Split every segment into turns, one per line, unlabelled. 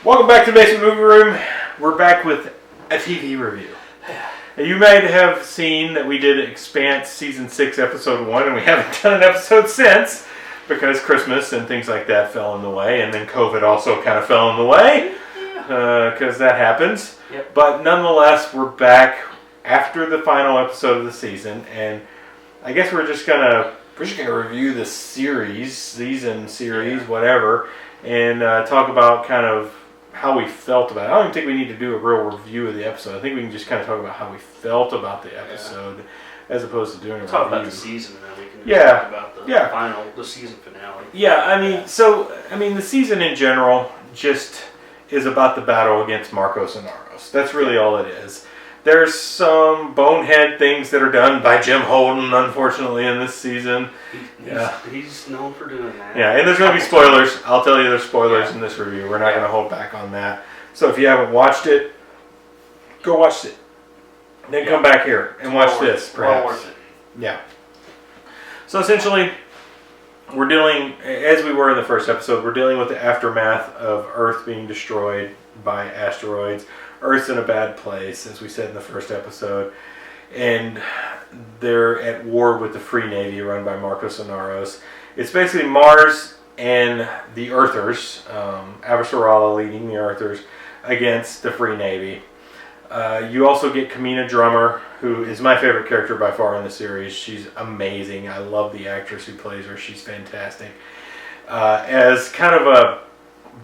Welcome back to the Basement Movie Room. We're back with a TV review. Now, you may have seen that we did Expanse Season 6, Episode 1, and we haven't done an episode since because Christmas and things like that fell in the way, and then COVID also kind of fell in the way because that happens.
Yep.
But nonetheless, we're back after the final episode of the season, and I guess we're just gonna review the season series, whatever, and talk about kind of how we felt about it. I don't even think we need to do a real review of the episode. I think we can just kind of talk about how we felt about the episode, as opposed to doing a
talk
review.
about the season, and then we can talk about the season finale.
Yeah, I mean, the season in general just is about the battle against Marcos and Aros. That's really all it is. There's some bonehead things that are done by Jim Holden, unfortunately, in this season.
He's known for doing that.
Yeah, and there's going to be spoilers. I'll tell you there's spoilers in this review. We're not going to hold back on that. So if you haven't watched it, go watch it. Then come back here and watch this, perhaps.
Well worth it.
Yeah. So essentially, we're dealing, as we were in the first episode, we're dealing with the aftermath of Earth being destroyed by asteroids. Earth's in a bad place, as we said in the first episode, and they're at war with the Free Navy run by Marcos and Aros. It's basically Mars and the Earthers, Avasarala leading the Earthers, against the Free Navy. You also get Kamina Drummer, who is my favorite character by far in the series. She's amazing. I love the actress who plays her. She's fantastic. As kind of a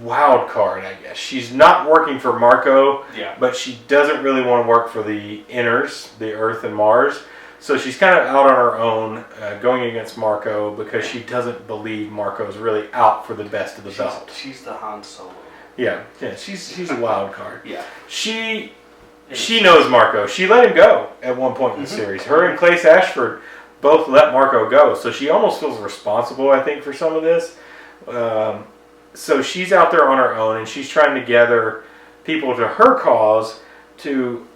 wild card, I guess. She's not working for Marco, but she doesn't really want to work for the Inners, the Earth and Mars. So she's kind of out on her own, going against Marco because she doesn't believe Marco's really out for the best of the belt.
She's the Han Solo.
Yeah, she's a wild card.
Yeah.
She knows Marco. She let him go at one point in the series. Her and Clace Ashford both let Marco go, so she almost feels responsible, I think, for some of this. So she's out there on her own, and she's trying to gather people to her cause to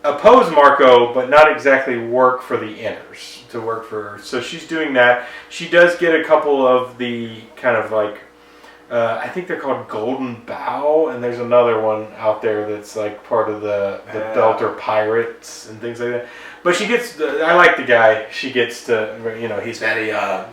oppose Marco, but not exactly work for the Inners, to work for her. So she's doing that. She does get a couple of the kind of like, I think they're called Golden Bow, and there's another one out there that's like part of the Belter Pirates and things like that. But she gets, I like the guy. She gets to, he's very rough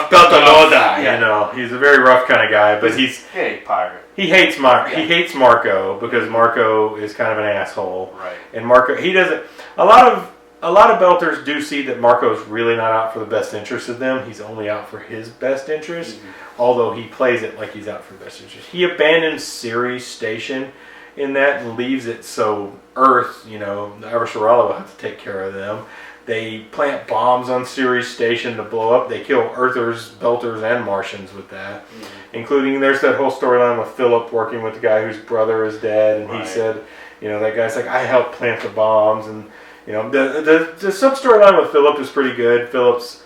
Belter Loda, he's a very rough kind of guy, but he's
pirate.
He hates He hates Marco because Marco is kind of an asshole.
Right.
And Marco, he doesn't. A lot of Belters do see that Marco's really not out for the best interest of them. He's only out for his best interest, although he plays it like he's out for the best interest. He abandons Ceres Station in that and leaves it so Earth, Avasarala will have to take care of them. They plant bombs on Ceres Station to blow up. They kill Earthers, Belters, and Martians with that. Including, there's that whole storyline with Philip working with the guy whose brother is dead, and he said, that guy's like, I helped plant the bombs, and the sub storyline with Philip is pretty good. Philip's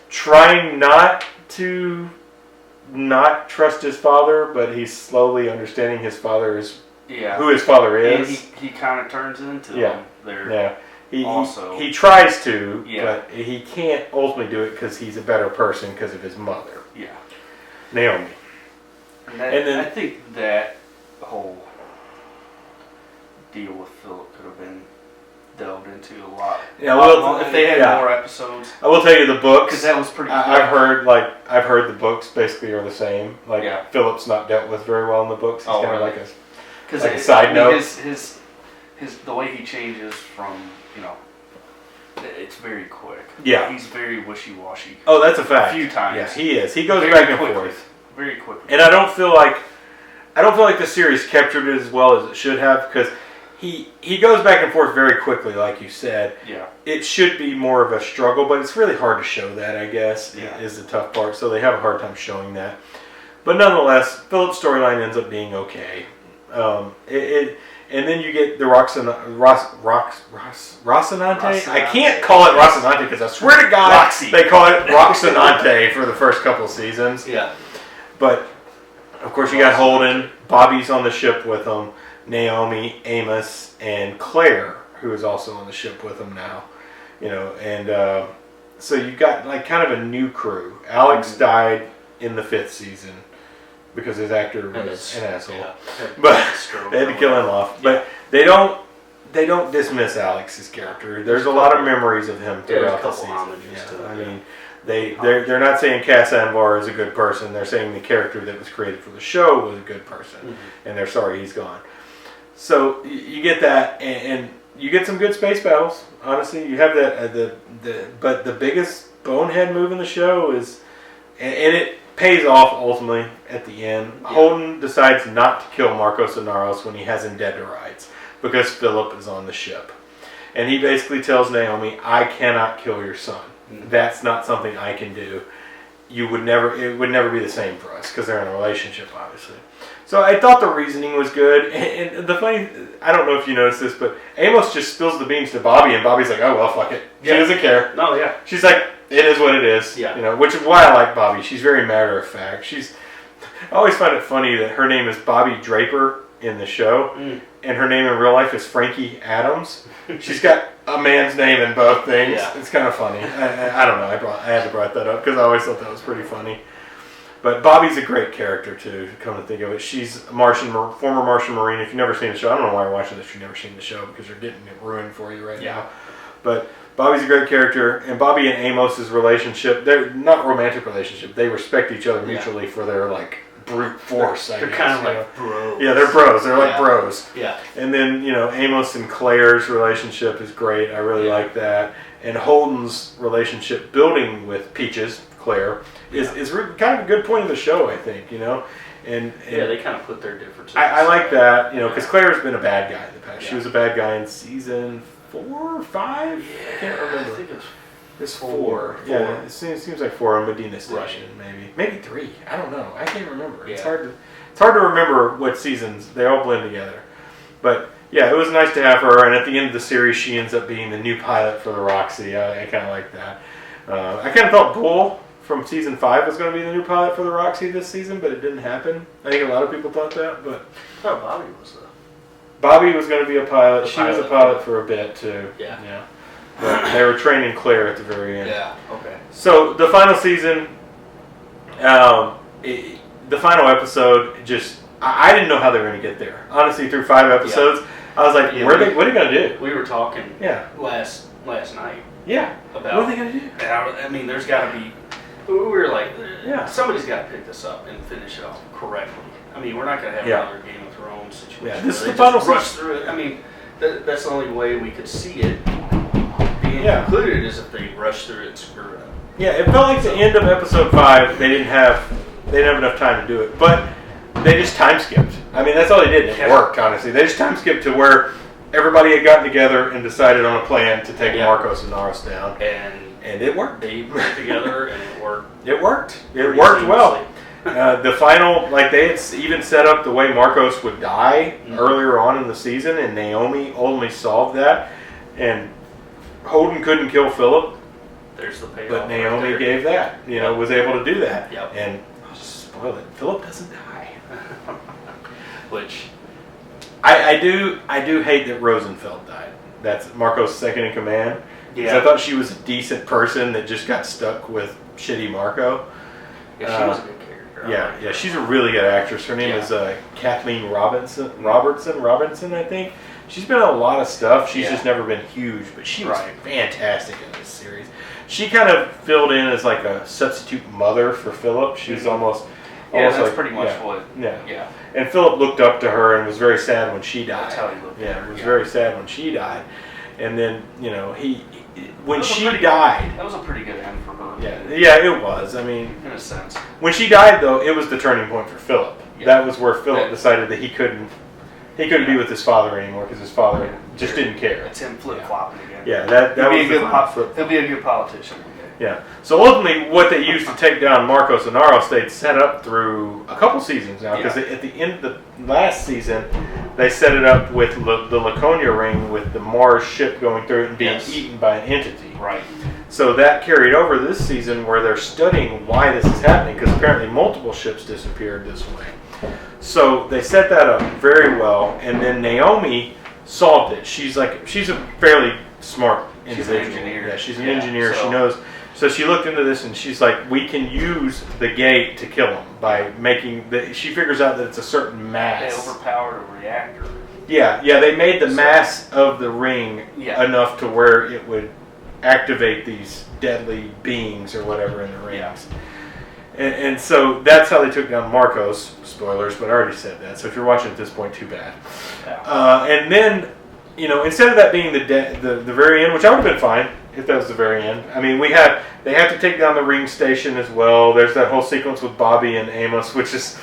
trying not to not trust his father, but he's slowly understanding his father is who his father is.
And he kind of turns into him there.
Yeah. He
He
tries to, but he can't ultimately do it because he's a better person because of his mother.
Yeah.
Naomi.
And then I think that whole deal with Philip could have been delved into a lot.
Yeah, well,
if they had more episodes.
I will tell you the books,
because that was pretty.
I've heard the books basically are the same. Like Philip's not dealt with very well in the books. He's kind of like a side note.
His the way he changes from it's very quick.
Yeah,
he's very wishy-washy.
Oh, that's a fact.
A few times.
Yeah, he is. He goes back and forth
very quickly.
And I don't feel like the series captured it as well as it should have because he goes back and forth very quickly, like you said.
Yeah. It
should be more of a struggle, but it's really hard to show that, I guess, is the tough part. So they have a hard time showing that. But nonetheless, Philip's storyline ends up being okay. And then you get the Rocinante. I can't call it Rocinante because I swear to God they call it Rocinante for the first couple of seasons.
Yeah.
But, of course, you got Holden. Bobby's on the ship with them. Naomi, Amos, and Claire, who is also on the ship with them now. And so you've got like kind of a new crew. Alex died in the 5th season. because his actor was an asshole.
Yeah.
But they had to kill him off. But they don't dismiss Alex's character. There's a lot of memories of him throughout the season. I mean, they're not saying Cass Anvar is a good person. They're saying the character that was created for the show was a good person, and they're sorry he's gone. So you get that, and you get some good space battles. Honestly, you have that. But the biggest bonehead move in the show is, and it pays off ultimately at the end. Yeah. Holden decides not to kill Marcos Inaros when he has him dead to rights because Philip is on the ship, and he basically tells Naomi, "I cannot kill your son. That's not something I can do. It would never be the same for us because they're in a relationship, obviously." So I thought the reasoning was good, and the funny, I don't know if you noticed this, but Amos just spills the beans to Bobby, and Bobby's like, "Oh well, fuck it." She doesn't care.
No, yeah.
She's like, "It is what it is."
Yeah.
You know, which is why I like Bobby. She's very matter of fact. I always find it funny that her name is Bobby Draper in the show, and her name in real life is Frankie Adams. She's got a man's name in both things. Yeah. It's kind of funny. I don't know. I had to bring that up because I always thought that was pretty funny. But Bobby's a great character too. Come to think of it, she's a former Martian Marine. If you've never seen the show, I don't know why you're watching this. If you've never seen the show because you're getting it ruined for you right now. But Bobby's a great character, and Bobby and Amos's relationship, they're not a romantic relationship. They respect each other mutually for their like brute force.
They're kind of like bros.
Yeah, they're bros. They're like bros.
Yeah.
And then, Amos and Claire's relationship is great. I really like that. And Holden's relationship building with Peaches, Claire, is kind of a good point of the show, I think, And
they kind of put their differences.
I like that, because Claire's been a bad guy in the past. Yeah. She was a bad guy in season 4 or 5?
Yeah,
I can't remember.
I think
it's 4. Yeah, it seems like 4 on Medina Station, maybe 3. I don't know. I can't remember. Yeah. It's hard to remember what seasons. They all blend together. But yeah, it was nice to have her. And at the end of the series, she ends up being the new pilot for the Roxy. I kind of like that. I kind of thought Bull from season 5 was going to be the new pilot for the Roxy this season, but it didn't happen. I think a lot of people thought that, but
I thought Bobby was
Bobby was going to be a pilot. She was a pilot for a bit too. Yeah. But they were training Claire at the very end.
Yeah. Okay.
So the final season, the final episode, I didn't know how they were going to get there. Honestly, through 5 episodes, I was like, what are they going to do?
We were talking. Last night.
Yeah.
About
what are they going to do?
I mean, there's got to be. We were like, somebody's got to pick this up and finish it off correctly. I mean, we're not going to have another Game of Thrones situation.
Yeah, this is the final
rush through it. I mean, that's the only way we could see it being concluded is if they rush through it and screw it up.
Yeah, it felt like the end of episode 5. They didn't have enough time to do it, but they just time skipped. I mean, that's all they did. It worked, honestly. They just time skipped to where everybody had gotten together and decided on a plan to take Marcos and Naros down, and it worked.
They worked together, and it worked.
It worked. It worked well. The final, they had even set up the way Marcos would die earlier on in the season, and Naomi only solved that. And Holden couldn't kill Philip.
There's the payoff.
But Naomi gave that. Was able to do that.
Yep.
And I'll just spoil it. Philip doesn't die.
Which
I do hate that Rosenfeld died. That's Marco's second in command. Yeah. I thought she was a decent person that just got stuck with shitty Marco.
Yeah, she was a good character.
Yeah, she's a really good actress. Her name is Kathleen Robertson, I think. She's been in a lot of stuff. She's just never been huge, but she was fantastic in this series. She kind of filled in as like a substitute mother for Philip. She was almost
that's
like,
pretty much what.
Yeah. And Philip looked up to her and was very sad when she died.
That's how he looked.
Yeah, was very sad when she died. And then when she died,
that was a pretty good end for her.
Yeah, it was. I mean,
in a sense,
when she died, though, it was the turning point for Philip. Yeah. That was where Philip decided that he couldn't be with his father anymore because his father just didn't care.
It's him flip flopping again.
Yeah, that
he'll
was
be he'll be a good politician one day.
Yeah. So ultimately, what they used to take down Marcos and Naros, they'd set up through a couple seasons now because at the end of the last season, they set it up with the Laconia ring with the Mars ship going through it and being eaten by an entity.
Right.
So that carried over this season where they're studying why this is happening because apparently multiple ships disappeared this way. So they set that up very well, and then Naomi solved it. She's a fairly smart individual.
She's an engineer.
Yeah, she's an engineer. So So she looked into this and she's like, we can use the gate to kill him by making the. She figures out that it's a certain mass.
They overpowered a reactor.
Yeah, they made the mass of the ring enough to where it would activate these deadly beings or whatever in the rings. And so that's how they took down Marcos. Spoilers, but I already said that. So if you're watching at this point, too bad. Yeah. And then, instead of that being the very end, which I would have been fine if that was the very end. I mean, they have to take down the ring station as well. There's that whole sequence with Bobby and Amos, which is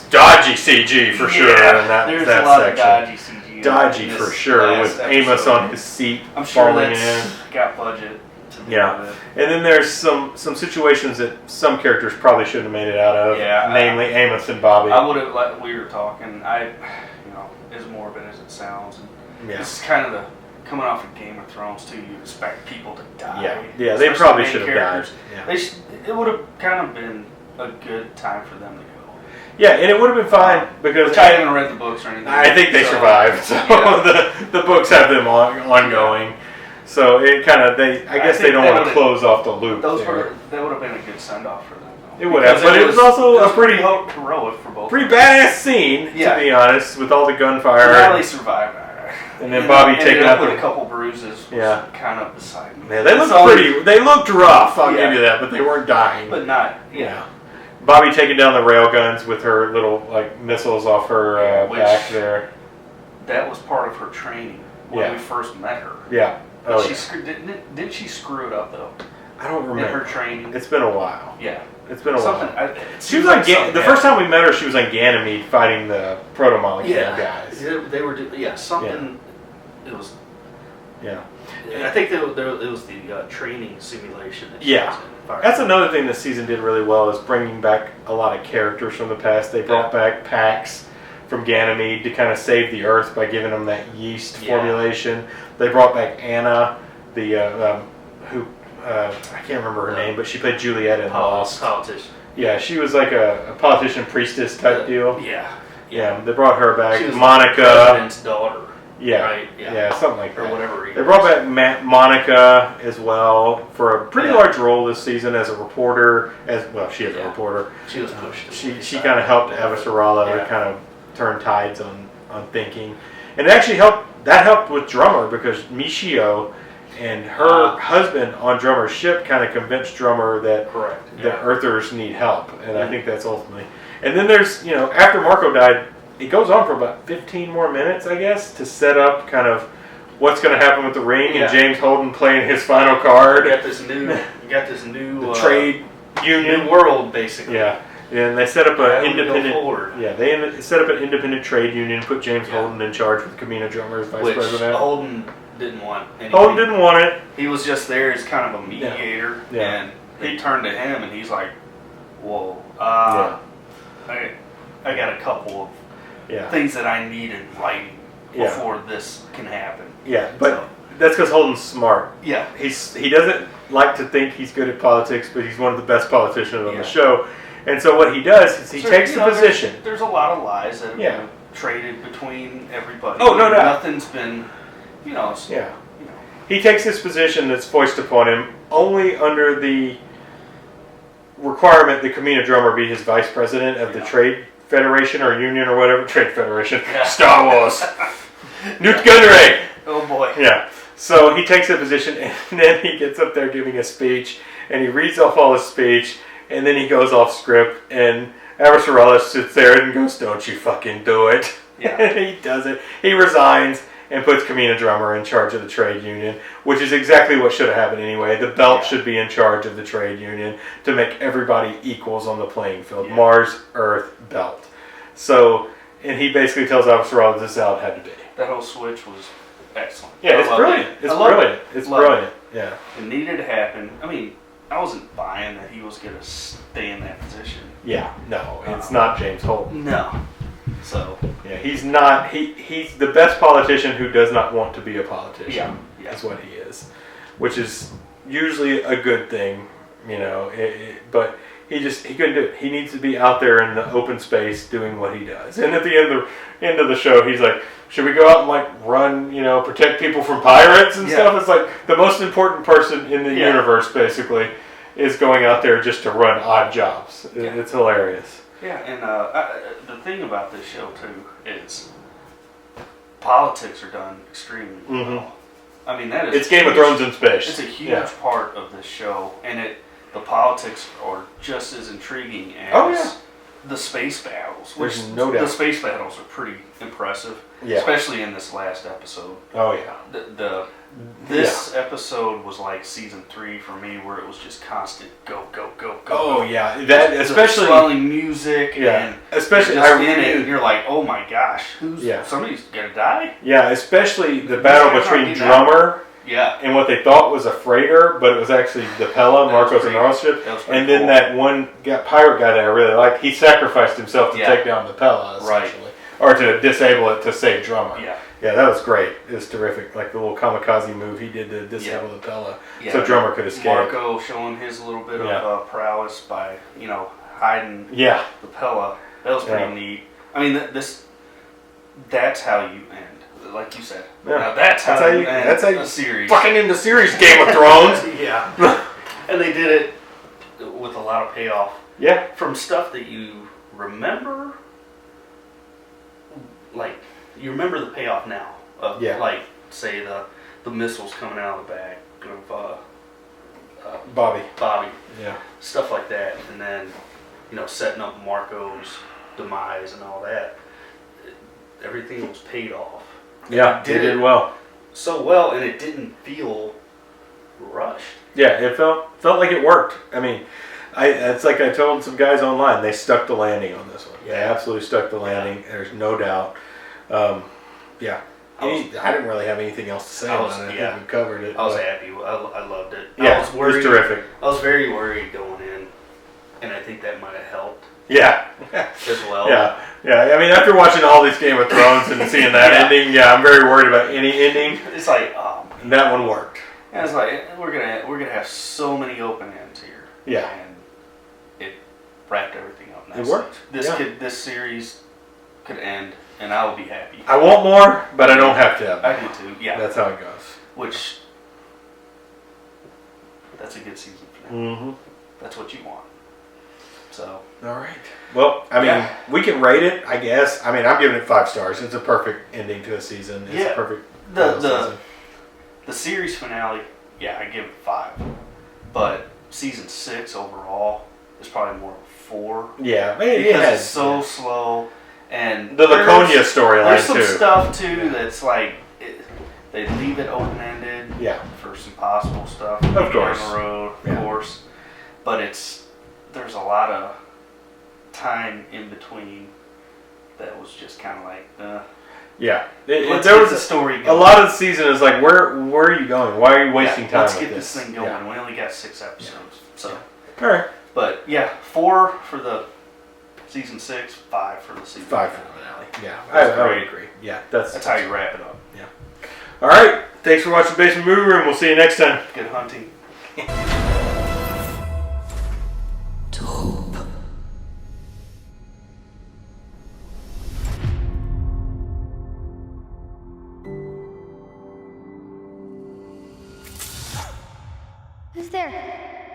dodgy CG for sure. In that
a lot of dodgy CG.
Dodgy for sure, with Amos on his seat falling in.
Got budget.
Yeah, and then there's some situations that some characters probably shouldn't have made it out of. Yeah, namely Amos and Bobby.
I would have, like we were talking. As morbid as it sounds, and this is kind of the coming off of Game of Thrones too. You expect people to die.
Yeah, they probably should have died. Yeah.
It would have kind of been a good time for them to go.
Yeah, and it would have been fine because
I haven't read the books or anything.
I think they survived. So the books have them ongoing. So it kind of I guess they don't want to close off the loop.
That would have been a good send off for them. Though.
It would have, but it was also a pretty
heroic for both.
Pretty badass scene, to be honest, with all the gunfire.
Now they survived.
And then Bobby taking out
with a couple bruises. Kind of beside me.
Yeah, they looked pretty. They looked rough. I'll give you that, but they weren't dying.
But not. Yeah.
Bobby taking down the rail guns with her little missiles off her back there.
That was part of her training when we first met her.
Yeah.
Oh, didn't she screw it up though?
I don't remember.
In her training.
It's been a while.
Yeah.
It's been a while. She was on the first time we met her. She was on Ganymede fighting the proto-molecule guys.
They were something. It was.
Yeah.
I think it was the training simulation.
That's another thing this season did really well is bringing back a lot of characters from the past. They brought back Pax from Ganymede to kind of save the Earth by giving them that yeast formulation. They brought back Anna, who I can't remember her name, but she played Juliet in Lost.
Politician.
Yeah, she was like a politician priestess type deal.
Yeah.
They brought her back.
She was
Monica,
the president's daughter.
Yeah,
right?
Yeah, something like that.
Or whatever.
They brought back Monica as well for a pretty large role this season as a reporter. She is a reporter.
She was pushed.
She kind of helped Avasarala kind of turn tides on thinking, and it actually helped. That helped with Drummer because Michio and her husband on Drummer's ship kind of convinced Drummer that the Earthers need help, and I think that's ultimately. And then there's after Marco died. It goes on for about 15 more minutes, I guess, to set up kind of what's going to happen with the ring and James Holden playing his final card.
You got this new
trade union
new world, basically.
Yeah, and they set up an independent. Yeah, they set up an independent trade union, put James Holden in charge with Kamina Drummer as vice president.
Holden didn't want anything.
Holden didn't want it.
He was just there as kind of a mediator, and he turned to him, and he's like, "Whoa, I got a couple of." Things that I need in writing before this can happen.
Yeah, but that's because Holden's smart.
Yeah.
He doesn't like to think he's good at politics, but he's one of the best politicians on the show. And so what he does is he takes the position.
There's a lot of lies that have been traded between everybody.
Oh, no doubt.
Nothing's been,
He takes this position that's foisted upon him only under the requirement that Kamina Drummer be his vice president of the trade Federation or Union or whatever. Trade Federation. Star Wars. Newt Gunray.
Oh boy.
Yeah. So he takes that position and then he gets up there giving a speech and he reads off all his speech and then he goes off script and Avasarala sits there and goes, "Don't you fucking do it." Yeah. And he does it. He resigns and puts Kamina Drummer in charge of the trade union, which is exactly what should have happened anyway. The belt should be in charge of the trade union to make everybody equals on the playing field. Yeah. Mars, Earth, belt. So, and he basically tells Avasarala this is how it had to be.
That whole switch was excellent.
Yeah, it's brilliant. It's brilliant. It's brilliant. Yeah.
It needed to happen. I mean, I wasn't buying that he was going to stay in that position.
Yeah, no, it's not James Holden.
No. So
yeah, he's not. He's the best politician who does not want to be a politician. Yeah. That's what he is, which is usually a good thing, but he couldn't do it. He needs to be out there in the open space doing what he does. And at the end of the show, he's like, should we go out and like run, protect people from pirates and stuff? It's like the most important person in the universe basically is going out there just to run odd jobs. It's hilarious.
Yeah, and the thing about this show too is politics are done extremely well. I mean, that is
it's Game of Thrones in space.
It's a huge part of this show, and the politics are just as intriguing as the space battles.
There's no doubt.
The space battles are pretty impressive, especially in this last episode.
Oh yeah.
This episode was like season 3 for me, where it was just constant go.
Oh yeah, that especially
swelling music and
especially
just in it, and you're like, oh my gosh, somebody's gonna die?
Yeah, especially the battle between Drummer. And what they thought was a freighter, but it was actually the Pella, Marcos and Ross ship. And then that one pirate guy that I really liked, he sacrificed himself to take down the Pella, essentially. Or to disable it to save Drummer. Yeah, that was great. It was terrific. Like the little kamikaze move he did to disable the Pella so Drummer could escape.
Marco showing his little bit of prowess by, hiding the Pella. That was pretty neat. I mean, that's how you end. Like you said. Now that's how you end a series.
Fucking in the series Game of Thrones.
And they did it with a lot of payoff.
Yeah.
From stuff that you remember, like, you remember the payoff now. Of, like, say, the missiles coming out of the back of
Bobby.
Yeah. Stuff like that. And then, setting up Marco's demise and all that. Everything was paid off.
Yeah, they did well.
So well, and it didn't feel rushed.
Yeah, it felt like it worked. I mean, it's like I told some guys online, they stuck the landing on this one. They absolutely stuck the landing. There's no doubt. I didn't really have anything else to say about it. I think we covered it.
I was happy. I loved it.
Yeah, it was terrific.
I was very worried going in, and I think that might have helped.
Yeah.
As well.
Yeah. I mean, after watching all these Game of Thrones and seeing that ending, I'm very worried about any ending.
It's like, oh man.
And that one worked.
And it's like we're gonna have so many open ends here.
Yeah.
And it wrapped everything up nicely.
It worked.
This series could end, and I will be happy.
I want more, but I don't have to.
I do too. Yeah.
That's how it goes.
That's a good season finale. That's what you want. So.
All right. Well, I mean, we can rate it, I guess. I mean, I'm giving it 5 stars. It's a perfect ending to a season. It's a perfect season.
The series finale, I give it 5. But season 6 overall is probably more of a 4.
Yeah,
because it's so slow, and
the Laconia storyline too.
There's some stuff too that's like they leave it open ended.
Yeah.
For some possible stuff.
Of course.
Down the road, of course. But there's a lot of time in between that was just kind of like,
there was
a story going.
A lot of the season is like, where are you going? Why are you wasting time?
Let's get this thing going. We only got 6 episodes, so.
All right.
But 4 for the season 6, 5 for the season
5 for the finale. Yeah, I would agree. Yeah, that's
how you wrap it up.
Yeah. All right. Thanks for watching Basement Movie Room. We'll see you next time.
Good hunting.
Who's there?